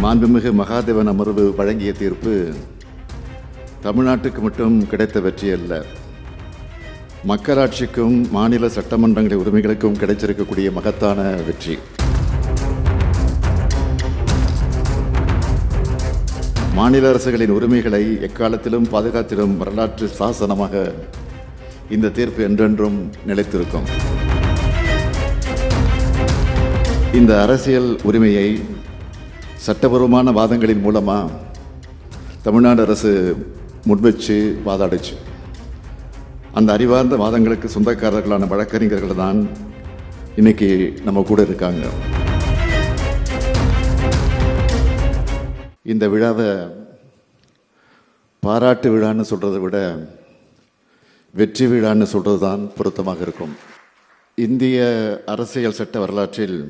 மாண்புமிகு மகாதேவன் அமர்வு வழங்கிய தீர்ப்பு தமிழ்நாட்டுக்கு மட்டும் கிடைத்த வெற்றி அல்ல, மக்களாட்சிக்கும் மாநில சட்டமன்றங்களின் உரிமைகளுக்கும் கிடைச்சிருக்கக்கூடிய மகத்தான வெற்றி. மாநில அரசுகளின் உரிமைகளை எக்காலத்திலும் பாதுகாத்திடும் வரலாற்று சாசனமாக இந்த தீர்ப்பு என்றென்றும் நிலைத்திருக்கும். இந்த அரசியல் உரிமையை சட்டபூர்வமான வாதங்களின் மூலமாக தமிழ்நாடு அரசு முன்வச்சு வாதாடுச்சு. அந்த அறிவார்ந்த வாதங்களுக்கு சொந்தக்காரர்களான வழக்கறிஞர்கள் தான் இன்னைக்கு நம்ம கூட இருக்காங்க. இந்த விழாவை பாராட்டு விழான்னு சொல்கிறத விட வெற்றி விழான்னு சொல்கிறது தான் பொருத்தமாக இருக்கும். இந்திய அரசியல் சட்ட வரலாற்றில்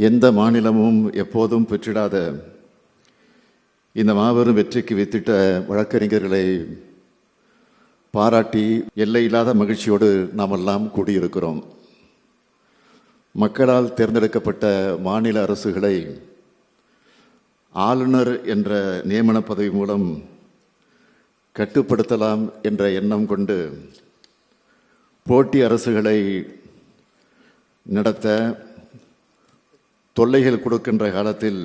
எந்த மாநிலமும் எப்போதும் பெற்றிடாத இந்த மாபெரும் வெற்றிக்கு வித்திட்ட வழக்கறிஞர்களை பாராட்டி எல்லையில்லாத மகிழ்ச்சியோடு நாம் எல்லாம் கூடியிருக்கிறோம். மக்களால் தேர்ந்தெடுக்கப்பட்ட மாநில அரசுகளை ஆளுநர் என்ற நியமன பதவி மூலம் கட்டுப்படுத்தலாம் என்ற எண்ணம் கொண்டு போட்டி அரசுகளை நடத்த தொல்லைகள் கொடுக்கின்ற காலத்தில்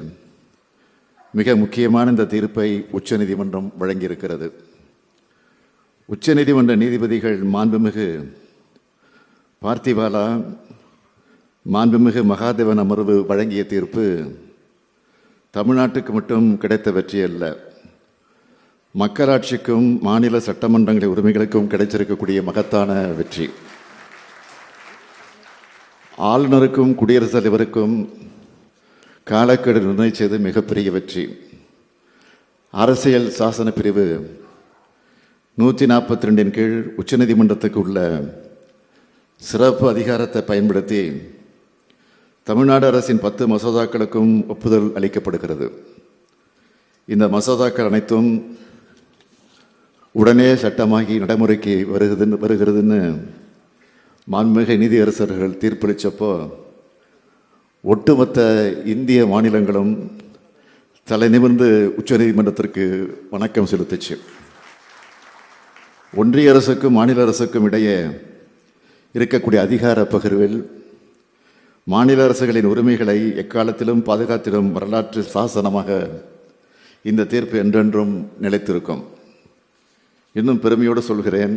மிக முக்கியமான இந்த தீர்ப்பை உச்சநீதிமன்றம் வழங்கியிருக்கிறது. உச்சநீதிமன்ற நீதிபதிகள் மாண்புமிகு பார்த்திவாலா, மாண்புமிகு மகாதேவன் அமர்வு வழங்கிய தீர்ப்பு தமிழ்நாட்டுக்கு மட்டும் கிடைத்த வெற்றி அல்ல, மக்களாட்சிக்கும் மாநில சட்டமன்றங்களின் உரிமைகளுக்கும் கிடைச்சிருக்கக்கூடிய மகத்தான வெற்றி. ஆளுநருக்கும் குடியரசுத் தலைவருக்கும் காலக்கெடு நிர்ணயித்தது மிகப்பெரிய வெற்றி. அரசியல் சாசன பிரிவு 142 கீழ் உச்சநீதிமன்றத்துக்கு உள்ள சிறப்பு அதிகாரத்தை பயன்படுத்தி தமிழ்நாடு அரசின் 10 மசோதாக்களுக்கும் ஒப்புதல் அளிக்கப்படுகிறது. இந்த மசோதாக்கள் அனைத்தும் உடனே சட்டமாகி நடைமுறைக்கு வருகிறதுன்னு மாண்புமிகு நீதியரசர்கள் தீர்ப்பளித்தப்போ ஒட்டுமொத்த இந்திய மாநிலங்களும் தலை நிமிர்ந்து உச்சநீதிமன்றத்திற்கு வணக்கம் செலுத்துச்சு. ஒன்றிய அரசுக்கும் மாநில அரசுக்கும் இடையே இருக்கக்கூடிய அதிகார பகிர்வில் மாநில அரசுகளின் உரிமைகளை எக்காலத்திலும் பாதுகாத்திடும் வரலாற்று சாசனமாக இந்த தீர்ப்பு என்றென்றும் நிலைத்திருக்கும். இன்னும் பெருமையோடு சொல்கிறேன்,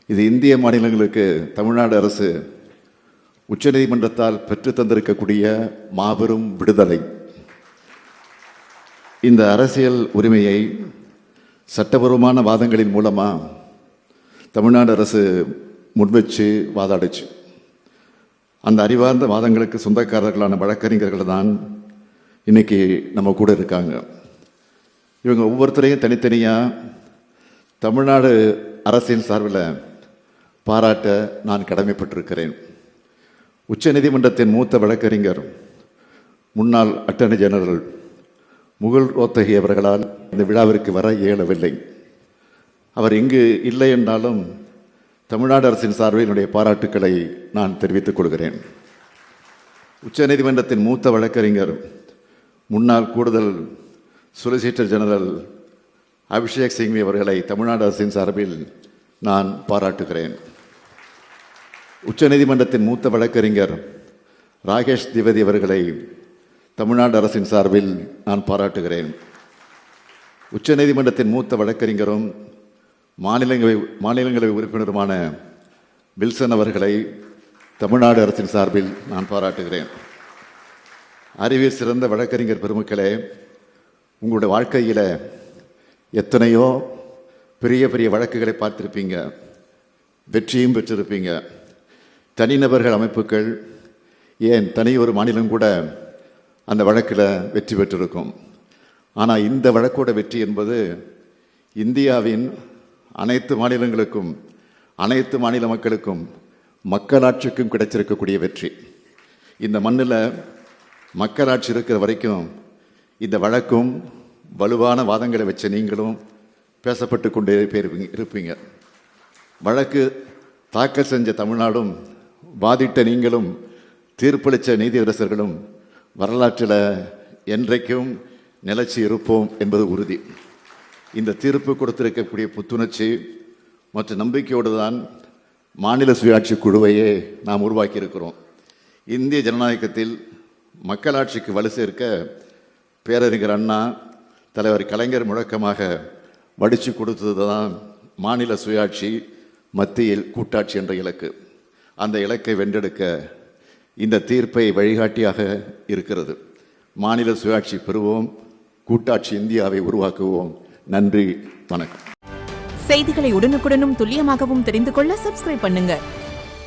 இது இந்திய மாநிலங்களுக்கு தமிழ்நாடு அரசு உச்சநீதிமன்றத்தால் பெற்று தந்திருக்கக்கூடிய மாபெரும் விடுதலை. இந்த அரசியல் உரிமையை சட்டபூர்வமான வாதங்களின் மூலமாக தமிழ்நாடு அரசு முன்வச்சு வாதாடுச்சு. அந்த அறிவார்ந்த வாதங்களுக்கு சொந்தக்காரர்களான வழக்கறிஞர்கள் தான் இன்னைக்கு நம்ம கூட இருக்காங்க. இவங்க ஒவ்வொருத்தரையும் தனித்தனியாக தமிழ்நாடு அரசின் சார்பில் பாராட்ட நான் கடமைப்பட்டிருக்கிறேன். உச்சநீதிமன்றத்தின் மூத்த வழக்கறிஞர் முன்னாள் அட்டர்னி ஜெனரல் முகுல் ரோத்தகி அவர்களால் இந்த விழாவிற்கு வர இயலவில்லை. அவர் இங்கு இல்லை என்றாலும் தமிழ்நாடு அரசின் சார்பில் என்னுடைய பாராட்டுக்களை நான் தெரிவித்துக் கொள்கிறேன். உச்சநீதிமன்றத்தின் மூத்த வழக்கறிஞர் முன்னாள் கூடுதல் சொலிசிட்டர் ஜெனரல் அபிஷேக் சிங்வி அவர்களை தமிழ்நாடு அரசின் சார்பில் நான் பாராட்டுகிறேன். உச்சநீதிமன்றத்தின் மூத்த வழக்கறிஞர் ராகேஷ் திவேதி அவர்களை தமிழ்நாடு அரசின் சார்பில் நான் பாராட்டுகிறேன். உச்சநீதிமன்றத்தின் மூத்த வழக்கறிஞரும் மாநிலங்களவை உறுப்பினருமான வில்சன் அவர்களை தமிழ்நாடு அரசின் சார்பில் நான் பாராட்டுகிறேன். அறிவில் சிறந்த வழக்கறிஞர் பெருமக்களே, உங்களுடைய வாழ்க்கையில் எத்தனையோ பெரிய பெரிய வழக்குகளை பார்த்துருப்பீங்க, வெற்றியும் பெற்றிருப்பீங்க. தனிநபர்கள், அமைப்புகள், ஏன் தனி ஒரு மாநிலம் கூட அந்த வழக்கில் வெற்றி பெற்றிருக்கும். ஆனால் இந்த வழக்கோட வெற்றி என்பது இந்தியாவின் அனைத்து மாநிலங்களுக்கும் அனைத்து மாநில மக்களுக்கும் மக்களாட்சிக்கும் கிடைச்சிருக்கக்கூடிய வெற்றி. இந்த மண்ணில் மக்களாட்சி இருக்கிற வரைக்கும் இந்த வழக்கும் வலுவான வாதங்களை வச்ச நீங்களும் பேசப்பட்டு கொண்டே இருப்பீங்க. வழக்கு தாக்கல் செஞ்ச தமிழ்நாடும் வாதிட்ட நீங்களும் தீர்ப்பளித்த நீதியரசர்களும் வரலாற்றில் என்றைக்கும் நிலைச்சி இருப்போம் என்பது உறுதி. இந்த தீர்ப்பு கொடுத்திருக்கக்கூடிய புத்துணர்ச்சி மற்றும் நம்பிக்கையோடு தான் மாநில சுயாட்சி குழுவையே நாம் உருவாக்கியிருக்கிறோம். இந்திய ஜனநாயகத்தில் மக்களாட்சிக்கு வலு சேர்க்க பேரறிஞர் அண்ணா, தலைவர் கலைஞர் முழக்கமாக வடித்து கொடுத்தது தான் மாநில சுயாட்சி, மத்தியில் கூட்டாட்சி என்ற இலக்கு. அந்த இலக்கை வென்றெடுக்க இந்த தீர்ப்பை வழிகாட்டியாக இருக்கிறது. மாநில சுயாட்சி பெறுவோம், கூட்டாட்சி இந்தியாவை உருவாக்குவோம். நன்றி, வணக்கம். செய்திகளை உடனுக்குடனும் துல்லியமாகவும் தெரிந்து கொள்ள சப்ஸ்கிரைப் பண்ணுங்க.